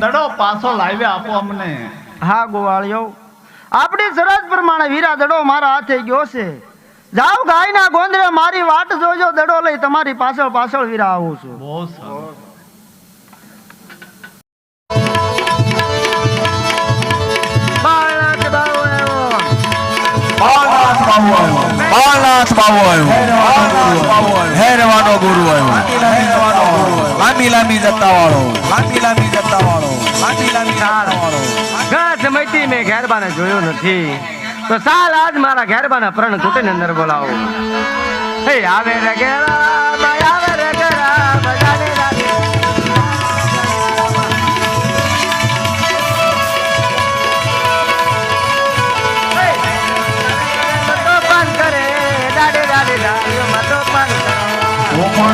દડો પાછો લાવી આપો અમને. હા ગોવાળિયો, આપણી શરત પ્રમાણે વીરા દડો મારા હાથે ગયો છે. જાવ ગાયના ગોંદરે મારી વાટ જોજો, દડો લઈ તમારી પાછળ પાછળ વીરા આવું છું. બહુ સરસ. બાળક બાવો આવ્યો. બાળનાથ બાબુ આવ્યો. બાળનાથ બાબુ આવ્યો. હેરવાનો ગુરુ આવ્યો. લાંબી લાંબી જત્તા વાળો. લાંબી લાંબી જત્તા વાળો. લાંબી લાંબી જત્તા વાળો. ઘણા સમયથી મેં ઘેરબાને જોયો નથી, તો સાલ આજ મારા ઘેરબાના પ્રણ કુટીની અંદર બોલાવો. હે આવે રે ઘેરા, ભાઈ આવે રે ઘેરા, બજાને રાધે. મતો પાન કરે, દાડે દાડે દાડે, મતો પાન કરે. ઓપન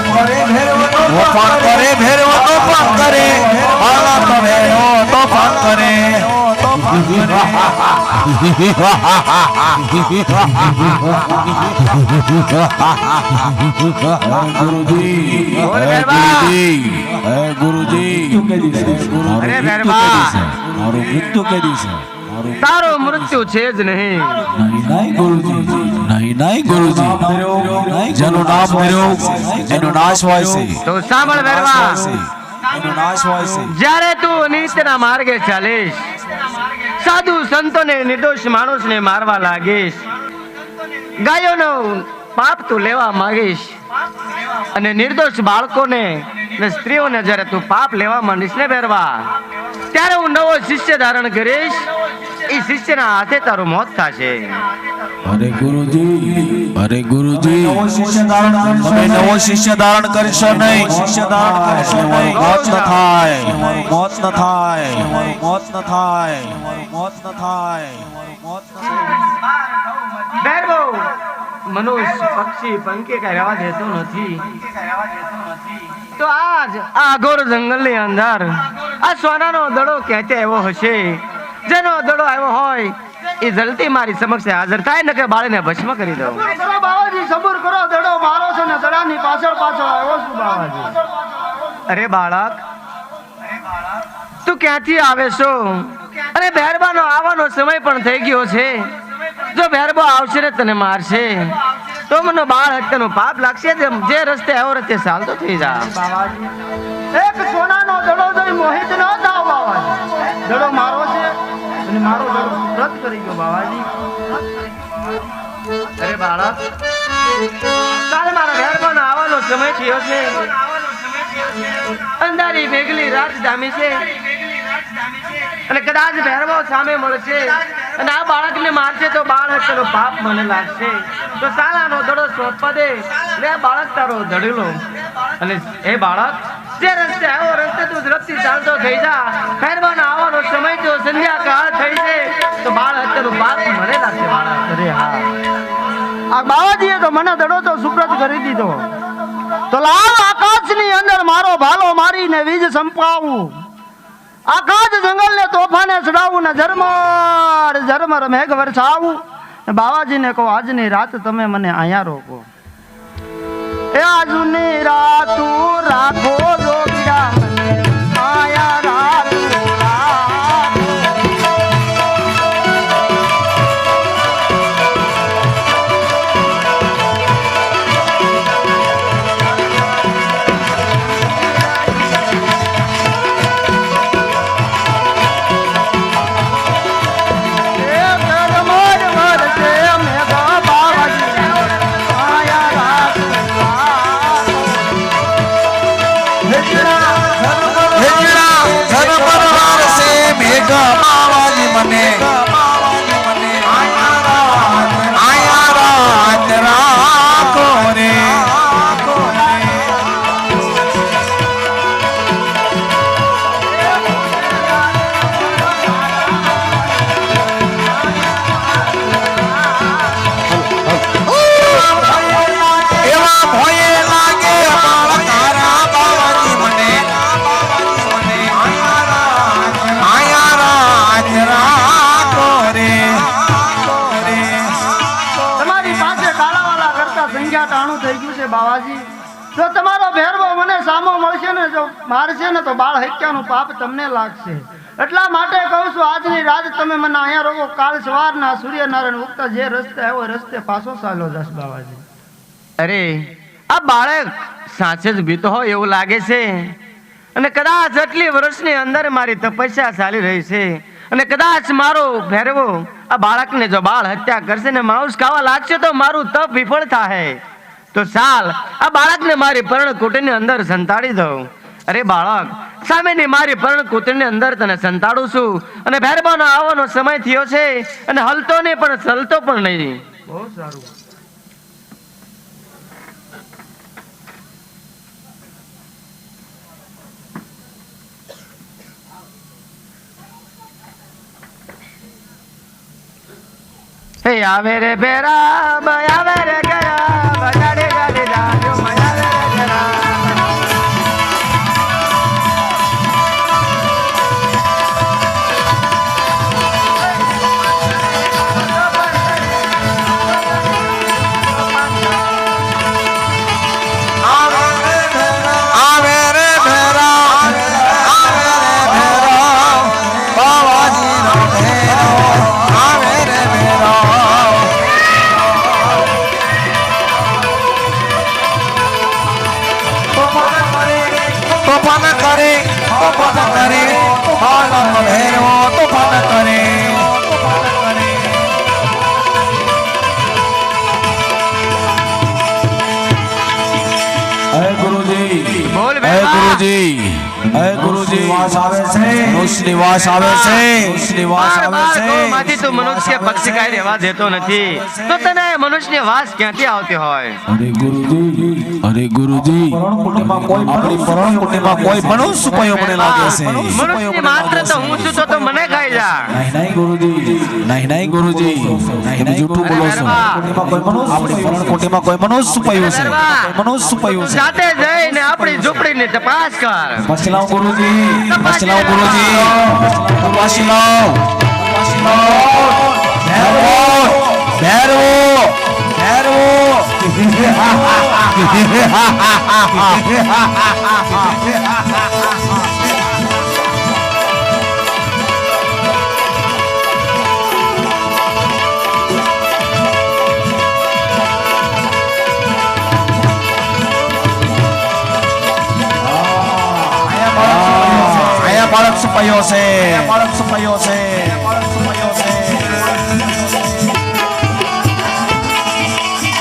કરે ભેરવાનો પાન કરે. આલા તો ભેરો તો પાન કરે. તારો મૃત્યુ છે જ નહીં. નહીં ગુરુજી, જેનું નામ કર્યો એનો નાશ હોય છે. તો સાંભળ વેરવા, એનો નાશ હોય છે. જ્યારે તું નીતિના માર્ગે ચાલીશ, સાધુ સંતોને નિર્દોષ માણસને મારવા લાગીશ, ગાયોનો પાપ તું લેવા માંગીશ, અને નિર્દોષ બાળકોને ને સ્ત્રીઓને જ્યારે તું પાપ લેવા માંડીશ ને બેરવા, ત્યારે હું નવો શિષ્ય ધારણ કરીશ. એ શિષ્યના હાથે તારું મોત થશે. અરે ગુરુજી, તમે નવો શિષ્ય ધારણ કરશો નહીં. શિષ્ય ધારણ કરશો નહીં. મોત ન થાય. મોત ન થાય. મોત ન થાય. મોત ન થાય. મોત ન થાય. બેરવો, મનુષ્ય પક્ષી પંખી કઈ રહેવા દેતો નથી. તો આજ આ ઘોર જંગલની અંદર આ સોનાનો દડો ક્યાંથી આવ્યો હશે? જેનો દડો આવ્યો હોય એ જલ્દી મારી સમક્ષ હાજર થાય, ને કે બાળીને ભસ્મ કરી દઉં. બાવાજી સબૂર કરો, દડો મારો છે ને દડાની પાછળ પાછળ આવ્યો છું બાવાજી. અરે બાળક, તું ક્યાંથી આવે છો? અરે બહેરબાનો આવવાનો સમય પણ થઈ ગયો છે. જો બહેરબો આવશે ને તને મારશે તો મને બાળ હત્યાનો પાપ લાગશે. જે રસ્તે આવ્યો રસ્તે ચાલતો થઈ જા. બાવાજી, એક સોનાનો દડો જોઈ મોહિત ન થાવ બાવાજી. દડો મારો છે અને મારો દડો વ્રત કરી ગયો બાવાજી. અરે બાળક, કાલે મારા બહેરબાનો આવવાનો સમય થયો છે. અંધારી મેઘલી રાત જામી છે, અને કદાચ બહેરબો સામે મળશે અને આ બાળકને મારશે તો બાળ હત્યાનો પાપ મને લાગશે. તો સાલાનો દડો સોંપવા દે, લે બાળક તારો ધડેલો. અને એ બાળક, જે રસ્તે આવ્યો રસ્તે તું ઝડપથી ચાલતો થઈ જા. બહેરબાનો આવવાનો સમય તો સંધ્યાકાળ થઈ છે, તો બાળ હત્યાનો પાપ મને લાગશે બાળક. અરે હા, આ બાવાજીએ તો મને દડો તો સુપ્રત કરી દીધો. તો લાવ આકાશની અંદર મારો ભાલો મારીને વીજ સંપાવું, આકાશ જંગલને તોફાને ચડાવું ને ઝરમર ઝરમર મેઘ વરસાવું. બાવાજીને કહો આજની રાત તમે મને અહીંયા રોકો. એ આજની રાત રાખો જોગીરા મને આયા રાત. સામો મળશે ને જો મારશે ને તો બાળ હત્યાનું પાપ તમને લાગશે. એટલા માટે કહું છું આજની રાત તમે મને અહીંયા રોકો, કાલ સવારના સૂર્યનારાયણ ઉગતા જે રસ્તે આવ્યો એ રસ્તે પાછો ચાલ્યો જશ બાવાજી. અરે આ બાળક સાચે જ બીતો હોય એવું લાગે છે, અને કદાચ આટલી વર્ષની અંદર મારી તપસ્યા ચાલી રહી છે, અને કદાચ મારો ભેરવો આ બાળકને જો બાળ હત્યા કરશે ને માંસ ખાવા લાગશે તો મારું તપ વિફળ થાય. તો ચાલ આ બાળકને મારી પર્ણકુટીની અંદર સંતાડી દઉં. અરે બાળક, સામેની મારી પર્ણકુટીની અંદર તને સંતાડું છું, અને ભેરવાનો આવવાનો સમય થયો છે, અને હલતો નહીં પણ ચલતો પણ નહીં. બહુ સારું. હે આવે રે બેરા આવે રે ગરા બજાડે ગાડે જાજો મયા રે ગરા. આવે રે ભેરા આવે રે ભેરા બાવાજીનો ભેરો આવે રે ભેરા. તોફાન કરે બાળનો ભેરો તોફાન કરે. હે ગુરુજી, બોલ હે બેટા. ગુરુજી, હે ગુરુજી વાસ આવે છે, નુસની વાસ આવે છે, નુસની વાસ આવે બાર છે. ગોમાંથી તું મનુષ્ય પક્ષી કાંઈ રહેવા દેતો નથી, તો તને મનુષ્ય વાસ ક્યાંથી આવતી હોય? અરે ગુરુજી, અરે ગુરુજી, આપણી પર્ણકુટીમાં કોઈ મનુષ્ય ઉપાયો મને લાગે છે. મનુષ્ય માત્ર તો હું છું, તો મને ખાઈ જા. નહીં ગુરુજી, નહીં ગુરુજી, તમે જૂઠું બોલો છો. આપણી પર્ણકુટીમાં કોઈ મનુષ્ય ઉપાયો છે, કોઈ મનુષ્ય ઉપાયો છે. સાથે જઈને આપણી ઝૂંપડીની તપાસ કર. તપાસી લાવો ગુરુજી, તપાસી લાવો ગુરુજી, તપાસી લાવો, તપાસી લાવો. ભેરવો, ભેરવો, આયા બાળક છુપાયો છે, બાળક છુપાયો છે, બાળક છુપાયો છે.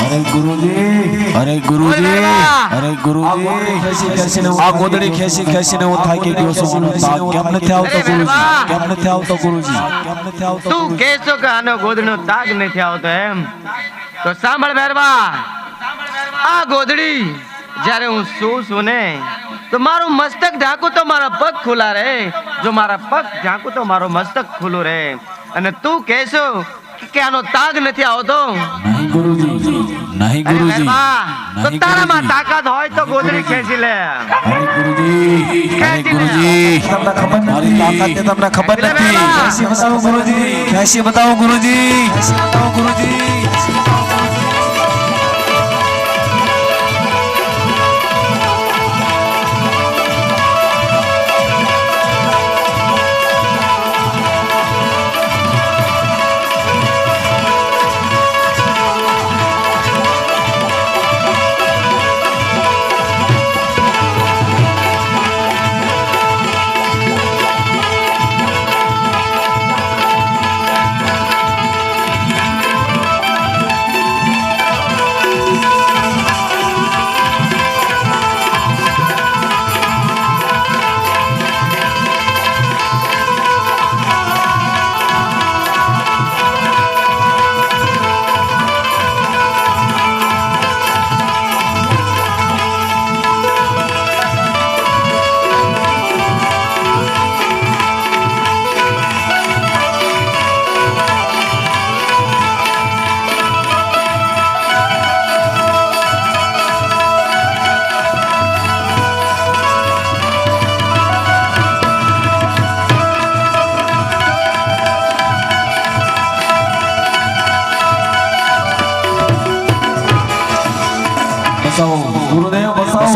અરે ગુરુજી, અરે ગુરુજી, અરે ગુરુજી, આ ગોદડી ખેંચીને હું થાકી ગયો છું. કેમ નથી આવતો ગુરુજી, કેમ નથી આવતો ગુરુજી, કેમ નથી આવતો? તું કહેશો કે આનો ગોદડીનો તાગ નથી આવતો એમ? તો સાંભળ ભેરવા, આ ગોદડી જ્યારે હું છું ને તો મારું મસ્તક ઢાંકું તો મારા પગ ખુલ્લા રહે, જો મારા પગ ઢાંકું તો મારો મસ્તક ખુલ્લું રહે. અને તું કહેશો કે આનો તાગ નથી આવતો? નહીં ગુરુજી, નહીં અરે ગુરુજી, ભેરવા, તો નહીં તારામાં ગુરુજી. તાકાત હોય તો ગોદડી ખેંચી લે. અરે ગુરુજી, અરે ગુરુજી, મારી તાકાત તમને ખબર નથી. કેસી બતાવો ગુરુજી, કેસી બતાવો ગુરુજી, કેસી બતાવો ગુરુજી.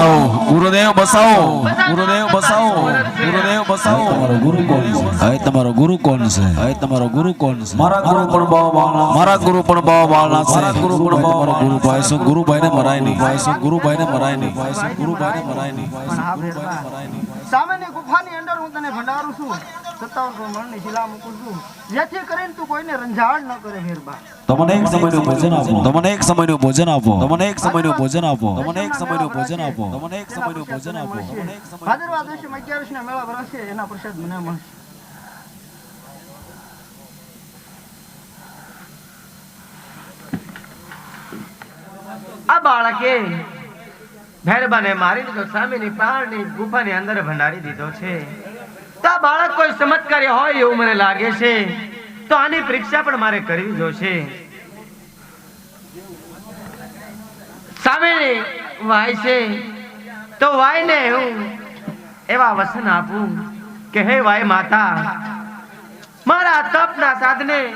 બસાવો ગુરુદેવ બસાવો ગુરુદેવ બસાવો ગુરુદેવ બસાવો તમારો ગુરુ કોણ છે હવે તમારો ગુરુ કોણ છે હવે તમારો ગુરુ કોણ છે મારા ગુરુ પણ બહુ બાળના મારા ગુરુ પણ બહુ બાળના છે મારા ગુરુ પણ બહુ મારો ગુરુભાઈ શું ગુરુભાઈને મરાય નહીં ભાઈ શું ગુરુભાઈને મરાય નહીં ભાઈ શું ગુરુભાઈને મરાય નહીં ભાઈ શું ગુરુભાઈને મરાય નહીં સામેની ગુફાની અંદર હું તને ભંડારું છું 57 મણની શિલા મૂકું છું જેથી કરીને તું કોઈને રંજાડ ન કરે મેરબા તમને એક સમયનું ભોજન આપો તમને એક સમયનું ભોજન આપો તમને એક સમયનું ભોજન આપો તમને એક સમયનું ભોજન આપો તમને એક સમયનું ભોજન આપો તમને એક સમય ભાદરવા દોષ 11 ના મેળા ભરાશે એના પ્રસાદ મને મળશે આ બાળકે ભેરબાને મારી દીધો સામેની પહાડની ગુફાની અંદર ભંડારી દીધો છે તો આ બાળક કોઈ ચમત્કારી હોય એવું મને લાગે છે તો આની પરીક્ષા પણ મારે કરવી જોશે સામેની વાય છે તો વાયને હું એવા વસન આપું કે હે વાય માતા મારા તપના સાધને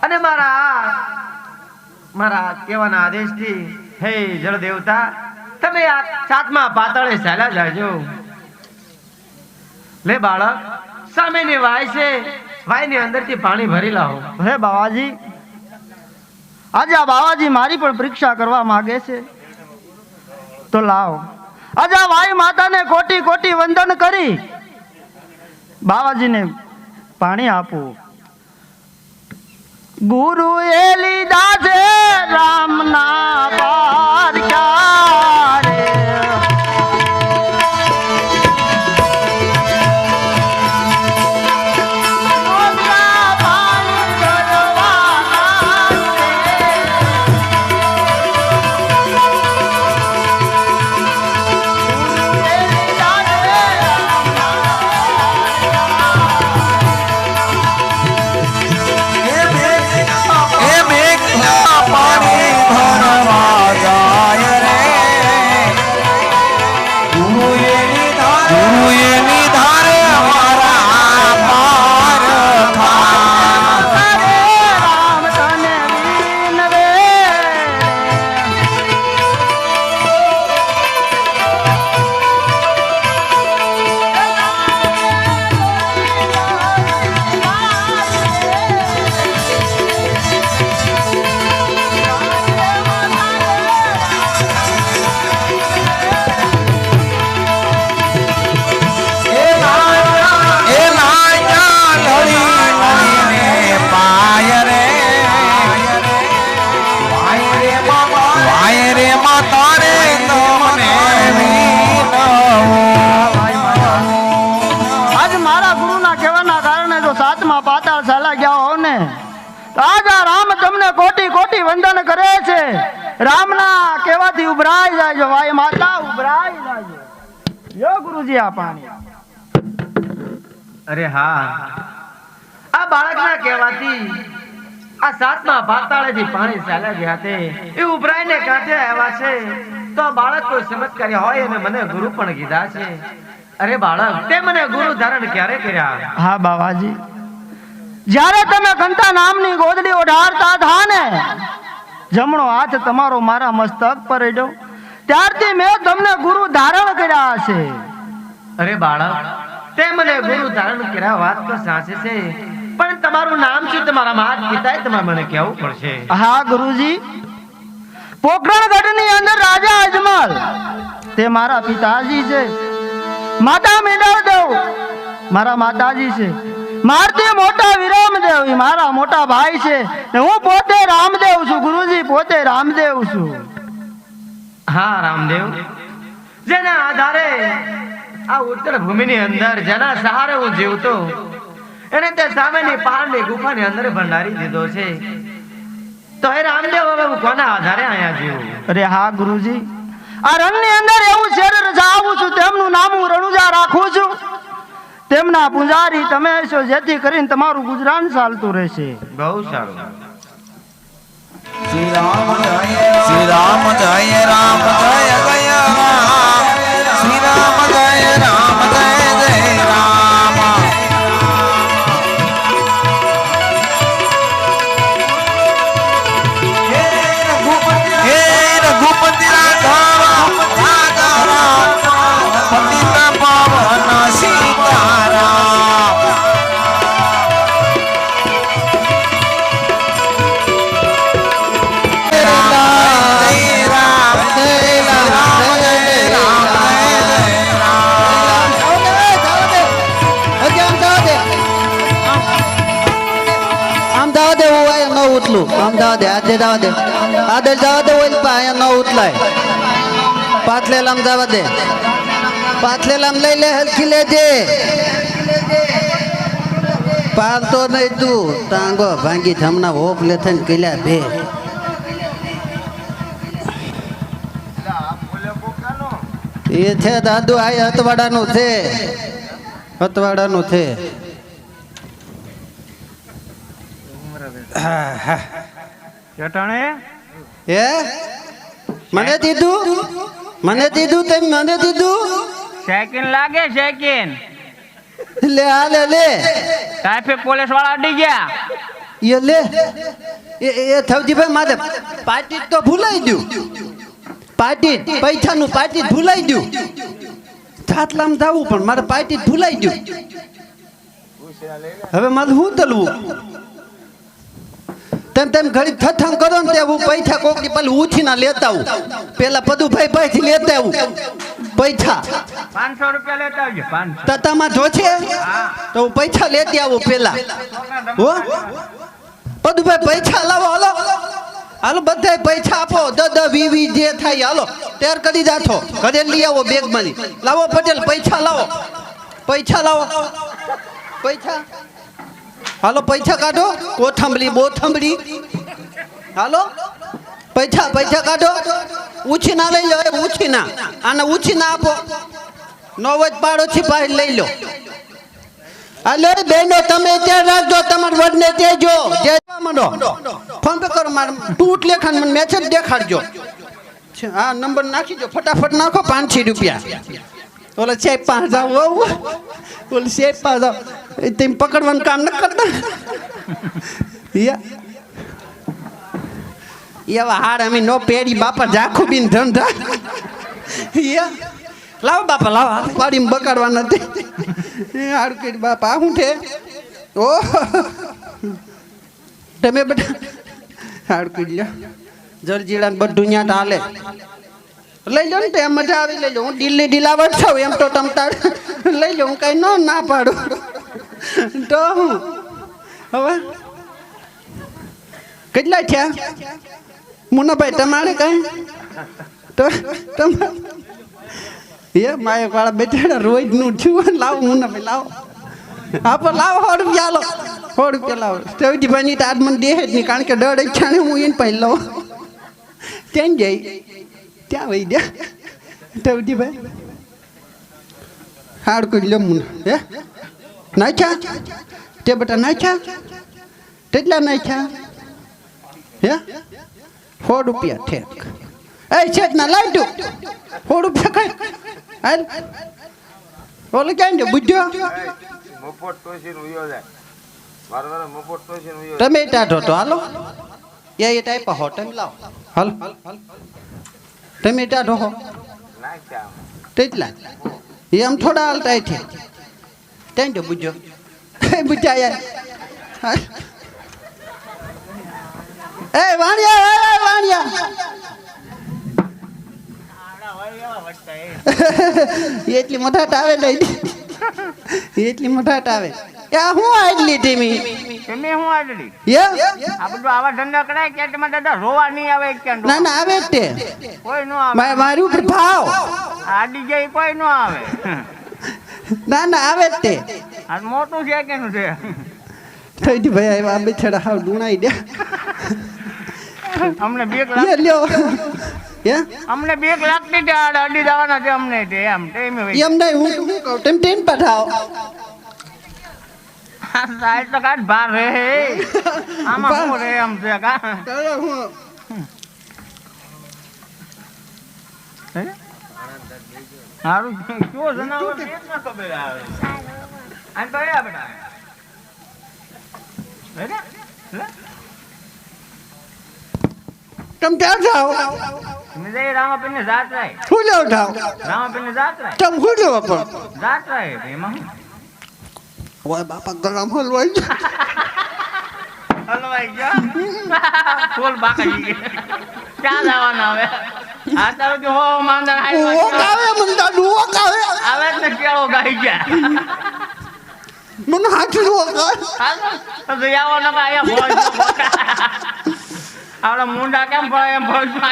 અને મારા કહેવાના આદેશથી હે જળ દેવતા તમે આ સાતમા પાતાળે ચાલ્યા જાજો લે બાળક સામેની વાય છે વાયની અંદરથી પાણી ભરી લાવો હે બાવાજી આજે આ બાવાજી મારી પણ પરીક્ષા કરવા માંગે છે તો લાવ આજે આ વાય માતાને કોટી કોટી વંદન કરી બાવાજીને પાણી આપો ગુરુ એ લીધા છે રામના પારખ્યા રે વંદન કરે છે રામના કહેવાથી ઉભરાઈ જાજો વાય માતા ઉભરાઈ જાજો યો ગુરુજી આ પાણી અરે હા આ બાળકના કહેવાથી આ સાતમા પાતાળેથી પાણી ચાલ્યા ગયા છે એ ઉભરાઈને કાંઠે આવ્યા છે તો આ બાળક કોઈ ચમત્કારી હોય અને મને ગુરુ પણ કીધા છે અરે બાળક તે મને ગુરુ ધારણ ક્યારે કર્યા હા બાવાજી જ્યારે તમે કંતા નામની ગોદડી ઓઢાડતા હતા ને જમણો હાથ તમારો મારા મસ્તક પર રેડો ત્યારથી મેં તમને ગુરુ ધારણ કર્યા છે અરે બાળક તે મને ગુરુ ધારણ કર્યા વાત તો સાચી છે પણ તમારું નામ શું તમારા માતા પિતાએ તમારે મને કહેવું પડશે હા ગુરુજી પોખરણગઢની અંદર રાજા અજમલ તે મારા પિતાજી છે માતા મીંડળદેવ મારા માતાજી છે મારથી મોટા વિરામદેવ એ મારા મોટા ભાઈ છે ને હું પોતે રામદેવ છું ગુરુજી પોતે રામદેવ છું હા રામદેવ જેના આધારે આ ઉત્તર ભૂમિની અંદર જેના સહારે હું જીવતો એને તે સામેની પહાડની ગુફાની અંદર ભંડારી દીધો છે તો હે રામદેવ હવે હું કોના આધારે અહીંયા જીવું અરે હા ગુરુજી આ રણની અંદર એવું શેર રજાવું છું તેમનું નામ હું રણુજા રાખું છું તેમના પૂજારી તમે છો જેથી કરીને તમારું ગુજરાન ચાલતું રહેશે બહુ સારું શ્રી રામ જય રામ જય જય રામ શ્રી રામ જય રામ જય જય રામ હે રઘુપતિ રાઘવ રાજા ઉતલું આમ જવા દે આજે જવા દે આદર જવા દે હોય અહીંયા ન ઉતલાય પાથલેલામ જવા દે પાથલેલામ લઈ લે હલકી લેજે પાલતો નહીં તું ટાંગો ભાંગી જમના હોપ લે થઈને કલ્યા બે એ છે દાદુ આ હતવાડાનું છે હતવાડાનું છે ચટાણે હે મને દીધું તેમ મને દીધું સેકન્ડ લાગે સેકન્ડ લે હાલે લે ટ્રાફિક પોલીસ વાળા અડી ગયા એ લે એ થવજીભાઈ મારે પાર્ટી તો ભૂલાઈ ગયું પાર્ટી પૈસાનું પાર્ટી ભૂલાઈ ગયું થાતલામ જાવું પણ મારે પાર્ટી ભૂલાઈ ગયું હવે મારે શું તલવું તેમ ઘડી થથમ કરો ને તે હું પૈસા કોકની પેલી ઉછીના લેતા આવું પેલા પદુભાઈ ભાઈથી લેતા આવું પૈસા 500 રૂપિયા લેતા આવજો 500 તતામાં જોશે તો હું પૈસા લેતી આવું પેલા હો પદુભાઈ પૈસા લાવો હાલો હાલો બધા પૈસા આપો 10-20 જે થાય હાલો તૈયાર કરી જાથો ઘરે લઈ આવો બેગ માંથી લાવો પટેલ પૈસા લાવો પૈસા હાલો પૈસા કાઢો કોથંબડી બોથંબડી હાલો પૈસા કાઢો ઉછીના લઈ લો ઉછીના આને ઉછીના આપો નો વચ પાડો છીપાઈ લઈ લો હાલો બેનો તમે ત્યાં રાખજો તમાર વડને તેજો જે મંડો ફોન પે કરો માર ટૂટ લેખાન મને મેસેજ દેખાડજો હા નંબર નાખી દો ફટાફટ નાખો 500 રૂપિયા ઓલા ચેપ પાસ જાવ ઓલા ચેપ પાસ જાવ તેમ પકડવાનું કામ ન કરતા એવા હાર અમે નો પેડી બાપા જાખું બીન ધંધા લાવો બાપા લાવો પાડી બકાડવા નથી હારું કરી બાપા શું છે ઓ તમે બધા હારું કરી લો જરજીડા બધું ત્યાં હાલે લઈ લો ને તો એમ મજા આવી લઈ લો હું દિલ્હી ઢીલાવટ થાવ એમ તો તમતાર લઈ લો હું કઈ ના પાડું તો હું હવે કેટલા થયા મુનાભાઈ તમારે કઈ તો તમારે એ માય વાળા બેઠા રોજ નું છું લાવો મુનાભાઈ લાવો હા પણ લાવો 100 રૂપિયા લો 100 રૂપિયા લાવો સૌજીભાઈ તો આજ મને દેહે જ નહીં કારણ કે ડર ઈચ્છા હું એને પહેલ લઉં ત્યાં જઈ ત્યાં વહી ગયા સૌજીભાઈ હાડ કોઈ લો મુના હે નાખ્યા તે બેટા નાખ્યા કેટલા નાખ્યા હે 100 રૂપિયા ઠેક એ છેક ના લાઈટું 100 રૂપિયા કઈ હાલ ઓલે ક્યાં જો બુજ્જો મફત ટોસીન ઉયો જાય વારવાર મફત ટોસીન ઉયો ટમેટા ઢોતો હાલો એ ટાઈપ હોટલ લાવ હાલ ટમેટા ઢોહો નાખ્યા કેટલા એમ થોડા હાલતા છે ત્યાં જો બુજ્જો બુજ્જા યાર એ વાણિયા એટલી મઠાટ આવે લઈ એટલી મઠાટ આવે યા હું આટલી ટીમી તમે હું આડડી યા આ બધું આવા ધંધા કરાય કે તમે દાદા રોવા નહીં આવે કે ના ના આવે જ તે કોઈ નો આવે મારી ઉપર ભાવ આડી જાય કોઈ નો આવે ના ના આવે જ તે આ મોટું છે કે નું છે થઈ ભાઈ આવ્યા બે છડા હાવ ડુણાઈ દે અમને બેક લે લ્યો હે અમને બેક લાગતી છે અડી જવાના છે અમને તે એમ ટેમ એમ નહીં હું કહું તેમ ટેન પઠાવ સાઈડ તો કાઢ બાર રે આમાં હું રે એમ છે કા હારું કયો જનાવર છે ના ખબર આવે આન તો આ બેટા તમ ત્યાં જાઓ મેં રામાપીર ને જાત રાય હું લ્યો ઉઠાવ રામાપીર ને જાત રાય તમ હું લ્યો પણ જાત રાય એમાં ઓય બાપા ગરમ હલવાઈ હલવાઈ ગયા ફૂલ બાકી ક્યાં જવાના હવે આ તારો કે હો માંદર ઓ કાવે મંદા ડુઓ કાવે આવે ને કેળો ગાઈ ગયા મને હાથ ડુઓ કાવે તો આવો ન કાયા બોલ આવડા મુંડા કેમ પડે એમ ભવિષ્ય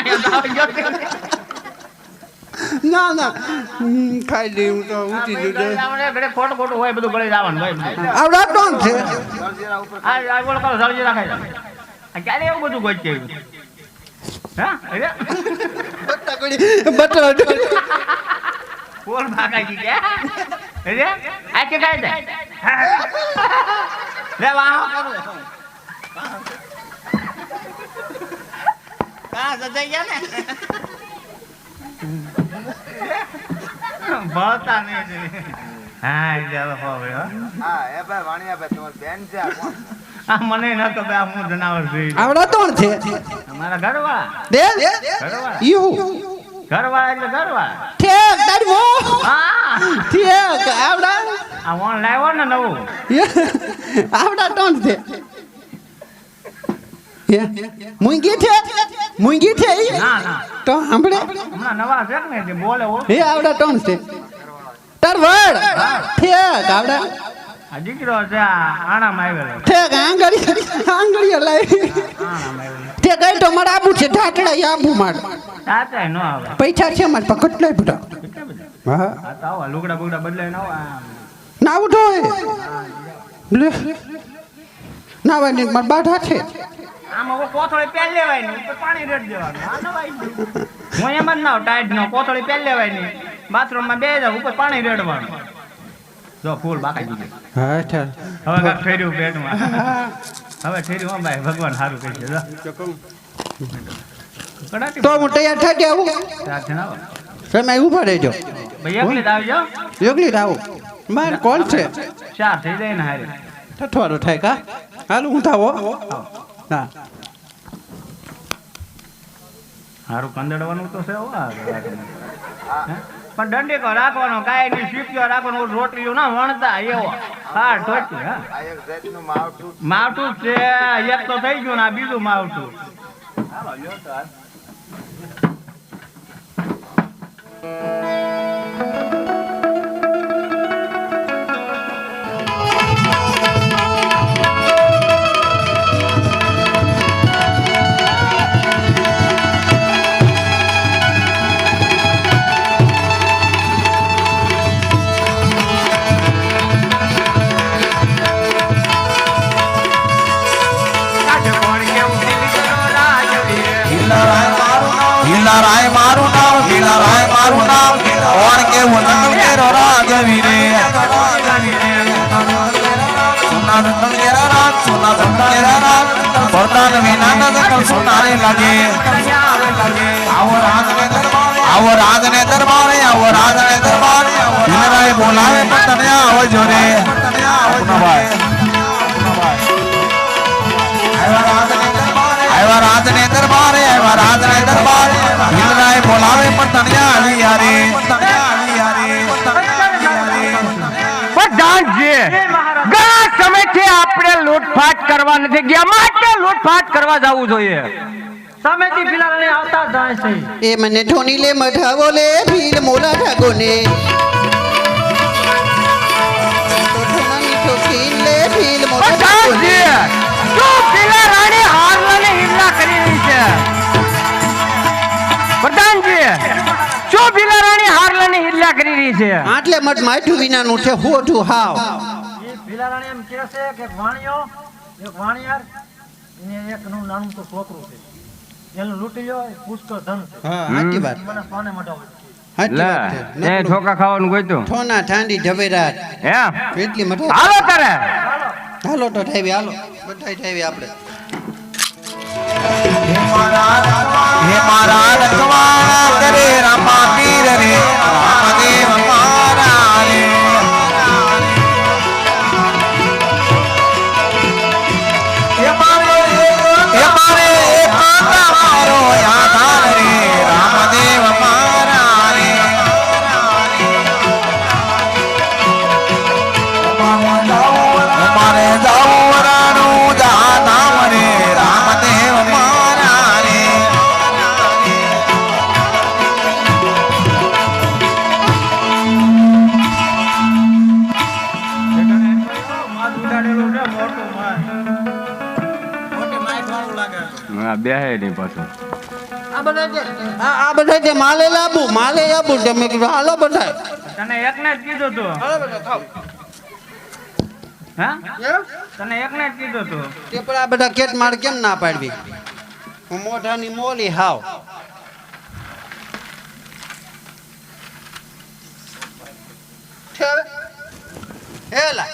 ના ના ખાઈ દે હું તો ઊંચી જુદે ખોટું ખોટું હોય બધું ગળી જવાનું ભાઈ આવડા કોણ છે દરજીના ઉપર આ બોલ કરો સળજી રાખાય આ ક્યારે એવું બધું ગોઈ છે હા અરે બટલો બોલ ભાગાજી કે અરે આ કે કાય જાય લે વાહ કા સજાઈ ગયા ને ભણતા નહીં હા ચાલો હવે હા એ ભાઈ વાણિયા ભાઈ તમારી બેન છે આ કોણ આ મને ન ખબર આ હું જનાવર જોઈ આવડા કોણ છે અમારા ઘરવાળા દે ઘરવાળા યુ ઘરવાળા એટલે ઘરવાળા ઠેક તારી મો હા ઠેક આવડા આ વણ લાવ્યો ને નવું આવડા કોણ છે મુંગી છે ના ના તો સાંભળે હમણાં નવા છે ને જે બોલે હો હે આવડા કોણ છે તરવડ ઠેક આવડા આ દીકરો છે આ આણામાં આવેલો ઠેક આંગળી લાવી આણામાં આવેલો ઠેક એ તો મારે આબુ છે ઢાકડા આબુ માર સાચા ન આવે પૈસા છે મારે પણ કેટલાય બધા કેટલા બધા હા આ તો આવા લુગડા બુગડા બદલાય ન આવા ના ઉઠો લે નાવાની માર બાઢા છે આમાં કોથળી પહેલ લેવાય ને ઉપર પાણી રેડ દેવાનું આ નવાઈ હું એમ જ ના ટાઈટ નો કોથળી પહેલ લેવાય ને બાથરૂમમાં બે જાવ ઉપર પાણી રેડવાનું જો ફૂલ બાકાઈ દીધું હા ચાલ હવે કાંઈક ઠેર્યું પેટમાં હવે ઠેર્યું હો ભાઈ ભગવાન સારું કહી છે કડાટી તો હું તૈયાર થઈ ગયા આવું સાથે ના આવો. તમે ઉભા રહેજો ભાઈ એકલી જ આવજો યોગલી આવું માર કોણ છે ચાર થઈ જાય ને હારે ઠઠવાડો થાય કા હાલ હું થાવો હા હારું કંદડવાનું તો છે હો આ હે? પણ દંડીકો રાખવાનો કાંઈ નહીં શીપ્યો રાખવાનો રોટલીઓ ના વણતા એવો હા ઠોકી હા આ એક જાતનું માવઠું માવઠું છે એક તો થઈ ગયું ને આ બીજું માવઠું હિલારાય મારું નામ હિલારાય મારું નામ ઓણ કે વનન કેરો રાગવી રે સોના દંડલ કેરા રાગ સોના દંડલ કેરા રાગ પરદાન વિના નદકલ સોનારે લાગે આવો રાગ ને દરબારે હિલારાય બોલાવે પણ તને આવજો રે પુના ભાઈ આવ્યા રાજ ને દરબારે હિલરાય બોલાવે પણ તણિયા આવી યારે ઘણા સમયથી આપણે લૂંટફાટ કરવા નથી ગયા માટે લૂંટફાટ કરવા જવું જોઈએ સામેથી ફિલાને આવતા જાય છે એ મને ઠોની લે મઢાવો લે ભીલ મોલા ઠાકો ને તો ઠોના મીઠો ખીલ લે ભીલ મોલા ઠાકો ને શું ફિલા રાણી હારલાને હિલ્લા કરી રહી છે પ્રધાનજી શું ફિલા રાણી હારલાને હિલ્લા કરી રહી છે આટલે મઠ માઠું વિનાનું છે હોઠું હાવ ભીલારાણી એમ કહે છે કે વાણિયો એક વાણિયાર એને એકનું નાનું તો છોકરું છે એનું લૂંટી લ્યો એ પુષ્કળ ધન છે હા સાચી વાત મને સોને મઢાવો સાચી વાત છે એ ઠોકા ખાવાનું ગોઈતું ઠોના ઠાંડી ઝવેરાત એમ એટલી મઠા હાલો તારે હાલો તો ઠાવી હાલો બધા ઠાવી આપણે હે મારા રખવાણા કરે રામા પીર રે રામદેવ મારા રે એ મારે કાકા મારો આધાર રે રામદેવ મારા રે મારે જાવરાનું જાનામ રે રામદેવ મારા રે માથું ઉડાડેલું છે મોટું માથ. મોટી માથ વાળું હા બેહે નહીં પાછું આ બધા જે માલે આબુ તમે કીધું હાલો બધા તને એકને જ કીધું તું હા તને એકને જ કીધું તું તે પણ આ બધા કેટ માર કેમ ના પાડવી હું મોઢાની મોલી હાવ હેલા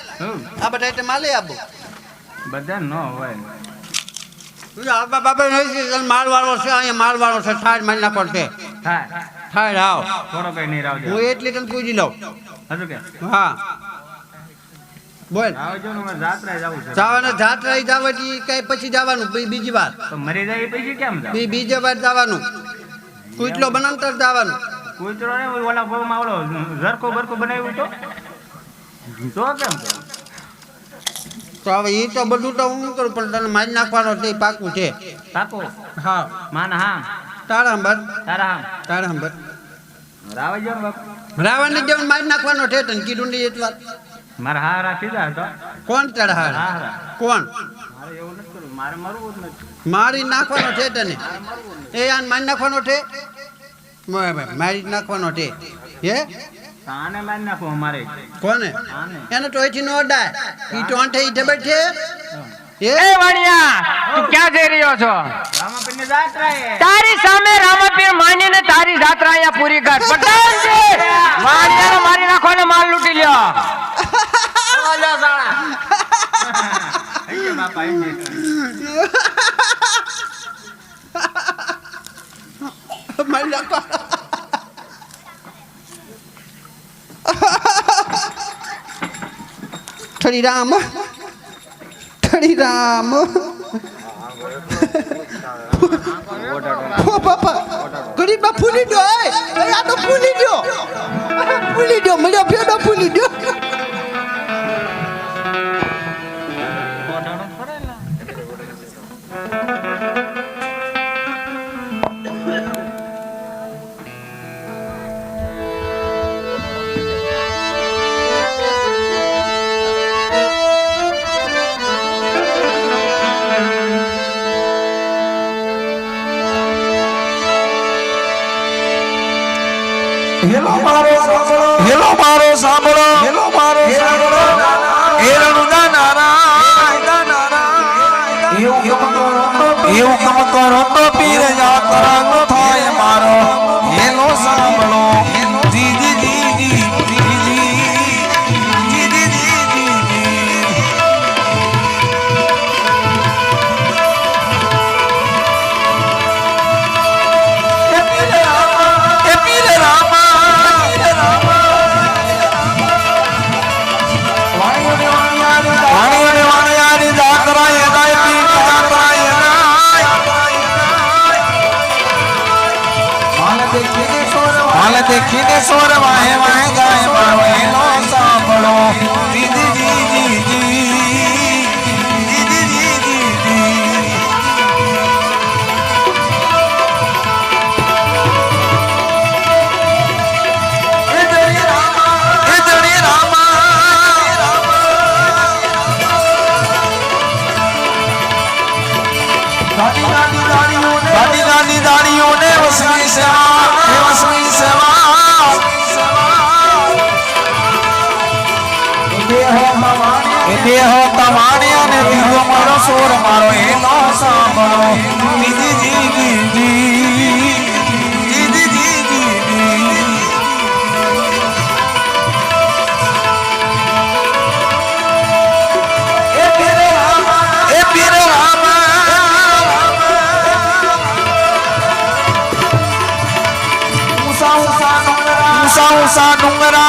આ બધા એટલે માલે આબુ બધા ન હોય બાબા માલ વાળો છે અહીંયા માલ વાળો છે થાળ મારી નાખો છે થાય થાળ હાવ થોડો કઈ નહીં રાવજો હું એટલી તને પૂછી લઉં હજુ કે હા બોલ આવજો ને મારે જાત્રા જવું છે જવાના જાત્રા જવાથી કઈ પછી જવાનું બીજી વાર તો મરી જાય પછી કેમ જાવ બીજી વાર જવાનું કુટલો બનાવતા જવાનું કૂતરો ને ઓલા ભાવમાં ઓલો ઝરકો બરકો બનાવ્યું તો કેમ તો હવે એ તો બધું તો હું કરું પણ તને મારી નાખવાનો તે પાકું છે કાકો હા માન હા તારા હંબર તારા હંબર રાવજો બાપ રાવણને જેમ મારી નાખવાનો છે તને કીધું નહીં એટલી વાર મારા હારા સીધા હતો કોણ તારા હાર હારા કોણ મારે એવું નથી કરવું મારે મરવું જ નથી મારી નાખવાનો છે તને એ આને મારી નાખવાનો છે મારી નાખવાનો છે હે આને મારી નાખો અમારે કોને આને એને તો અહીંથી નો અડાય ઈ તો આંઠે ઈ ડબલ છે એ વાણિયા તું ક્યાં જઈ રહ્યો છો રામાપીર ની જાત્રા એ તારી સામે રામાપીર માનીને તારી જાત્રા અહીંયા પૂરી કર પટાણજી વાણિયાને મારી નાખો ને માલ લૂંટી લ્યો ઓલા સાળા આઈ બાપા આઈ મારી નાખો ઠરી રામ ઓ બાપા ગરીબમાં ફૂલી દો આ તો ફૂલી દો મળ્યો ફેડો ફૂલી દો હેલો મારો સાંભળો હેરણું દાનારા એવું કમ કરો તો પીર યાત્રા નો થાય મારો હેલો સાંભળો જીજી જીજી જીજી જીજી જીજી એ પીર રામા देखीने सोर वाहे वाहे गाए मारो हेलो सांभळो जीजी जीजी जीजी जीजी ए दड़ी रामा दादी दादी दाड़ियों ने वसनी सेवा देहो तमाणी ने दिलो मारो सोर मारो हेलो सांभळो जीजी जीजी जीजी जीजी ए पीर रामा उसा डुंगरा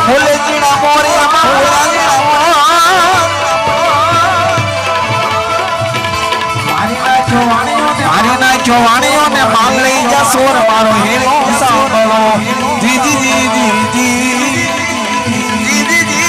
बोले जीना मोरिया मारी नाख्यो वाणियों ने माल लई जा सोर मारो हेलो सांभळो जीजी जीजी जीजी जीजी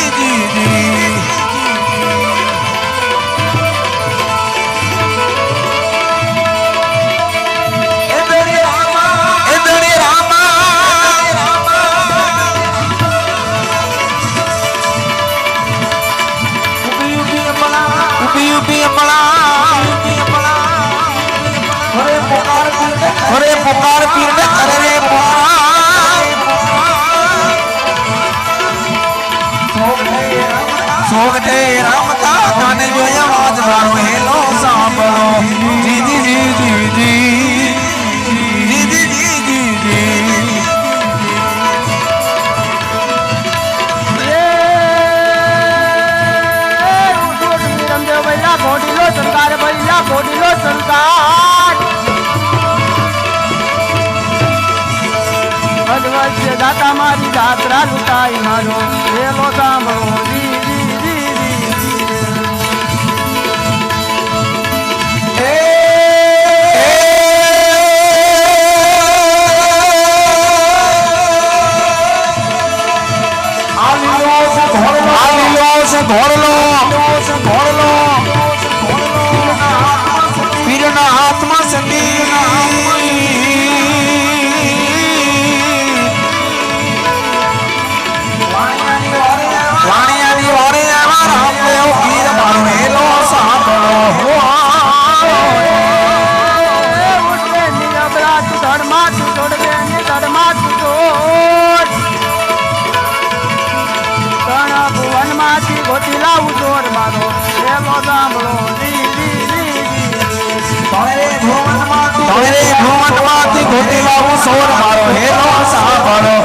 અરે પુકાર પીર ને કરે રે પુકાર સોગટે રમતા ગાને જોયા આજ મારો હેલો સાંભળો જી જી જી જી જી જી જી જી જી જી ઘોડીલો સંસાર ભૈયા ઘોડીલો સંસાર અદવશ્ય દાતા મારી જાત્રા લૂંટાઈ મારો વેલો સાંભળો જી જી જી ઘોડલો પીરના હાથમાં સંગીત વાણિયાની વારે આવા રામદેવ પીર મારો હેલો સાંભળો ધડમાં તું છોડવે ને ધડમાં તું છોડ ઘણા ભુવનમાંથી ગોતી લાવું ચોર મારો વેલો સાંભળો જી જી જી તારે ભુવનમાંથી ગોતી લાવું સોર મારો હેલો સાંભળો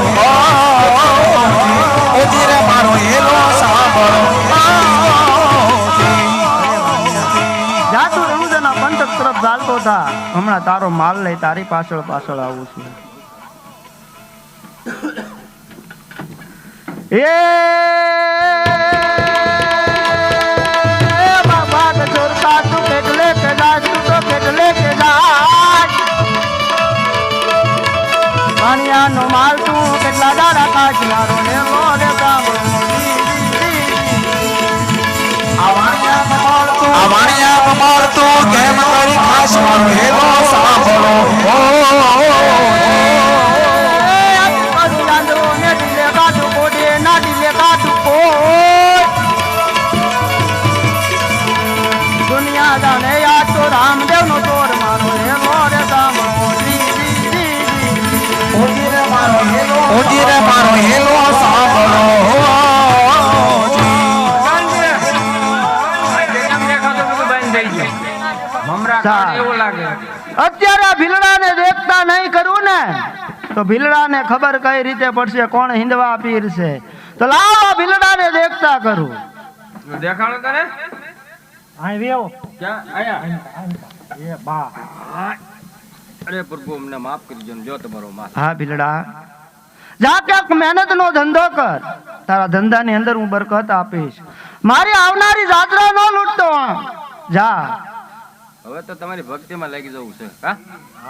ઓજી રે મારો હેલો સાંભળો જાતું રણુજાના પંથક તરફ ચાલતો થા હમણાં તારો માલ લઈ તારી પાછળ પાછળ આવું છું એ બાબા ચોરતા તું કેટલે કે જાસ તું તો કેટલે કે જાસ પાણીયાનો માલ તું કેટલા દાડા કાચ મારો ને લોરે સાંભળો આ વાણિયા મળતું કેમ કરી ખાસ મારો હેલો સાંભળો દુનિયા જાણે યાદ તો રામદેવ નો ચોર મારો હેલો રે સાંભળો ઓજી રે મારો હેલો સાંભળો અત્યારે આ ભીલડાને દેખતા નહીં કરું ને તો ભીલડાને ખબર કઈ રીતે પડશે કોણ હિંદવા પીર છે તો લાવ આ ભીલડાને દેખતા કરું દેખાડો તને અહીં વેવો ક્યાં આયા એ બા અરે પ્રભુ અમને માફ કરજો ને જો તમારો માફ હા ભીલડા જા ક્યાંક મહેનત નો ધંધો કર તારા ધંધાની અંદર હું બરકત આપીશ મારી આવનારી જાત્રા નો લૂટતો જા હવે તો તમારી ભક્તિમાં લાગી જવું છે હા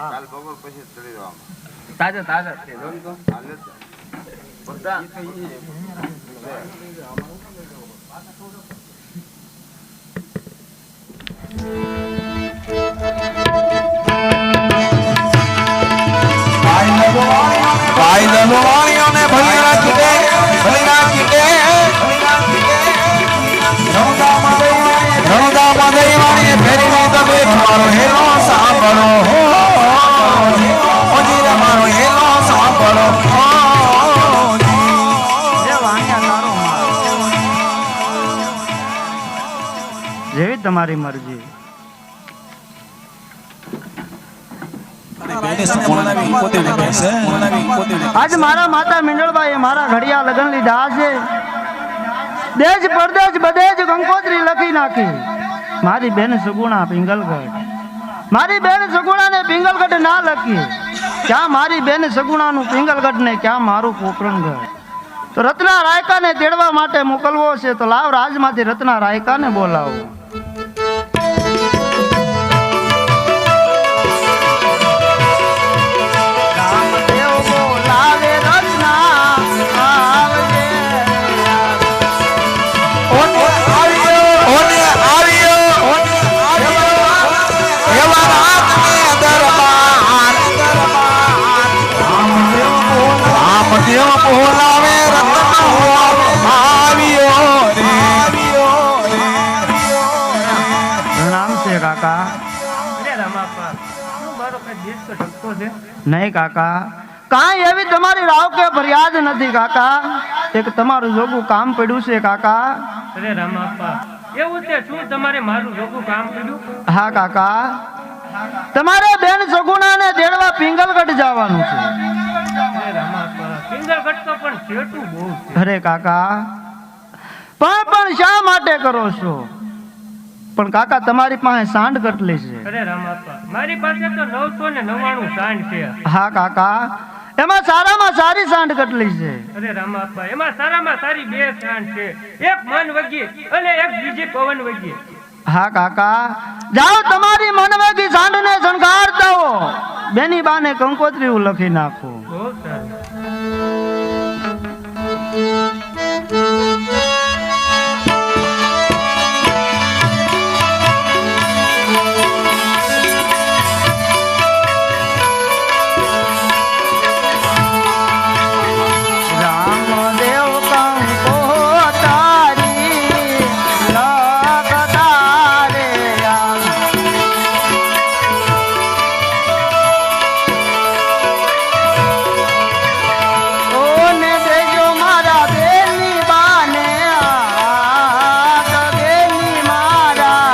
કાલ બપોર પછી ચડી જવામાં તાજા તાજા છે જોઈ તો હાલે જ. ભાઈ લલવાણીઓને ભલીના કીટે રણુદામાં દઈવાણીએ ફેરીને તમે મારો હેલો સાંભળો ઓજી રે મારો હેલો સાંભળો જેવી તમારી મરજી આજ મારા માતા મિંડળબાઈએ મારા ઘડિયા લગન લીધા છે દેશ પરદેશ બધે જ કંકોત્રી લખી નાખી મારી બેન સગુણા પિંગલગઢ મારી બેન સગુણાને પિંગલગઢ ના લખી ક્યાં મારી બેન સગુણાનું પિંગલગઢ ને ક્યાં મારું પોકરણગઢ તો રત્ના રાયકાને તેડવા માટે મોકલવો છે તો લાવ રાજમાંથી રત્ના રાયકાને બોલાવો કરો છે? નહીં કાકા, કાંઈ એવી તમારી રાવ કે ફરિયાદ નથી કાકા. એક તમારું જોગું કામ પડ્યું છે કાકા. અરે રામાપા, એવું છે શું તમારે મારું જોગું કામ કર્યું? હા કાકા, તમારે બેન સગુણાને તેડવા પિંગલગઢ જવાનું છે. અરે રામાપા, પિંગલગઢ તો પણ છેટું બહુ છે. અરે કાકા, પણ શા માટે કરો છો? પણ કાકા તમારી પાસે સાંડ કેટલી છે? અરે રામાપા, મારી પાસે તો 999 સાંડ છે. હા કાકા, એમાં સારામાં સારી સાંડ કેટલી છે? અરે રામાપા, એમાં સારામાં સારી 2 સાંડ છે. એક મન વગી અને એક બીજી પવન વગી. હા કાકા, જાઓ તમારી મનવેગી સાંડને શણગારતા હો. બેની બાને કંકોત્રી લખી નાખો.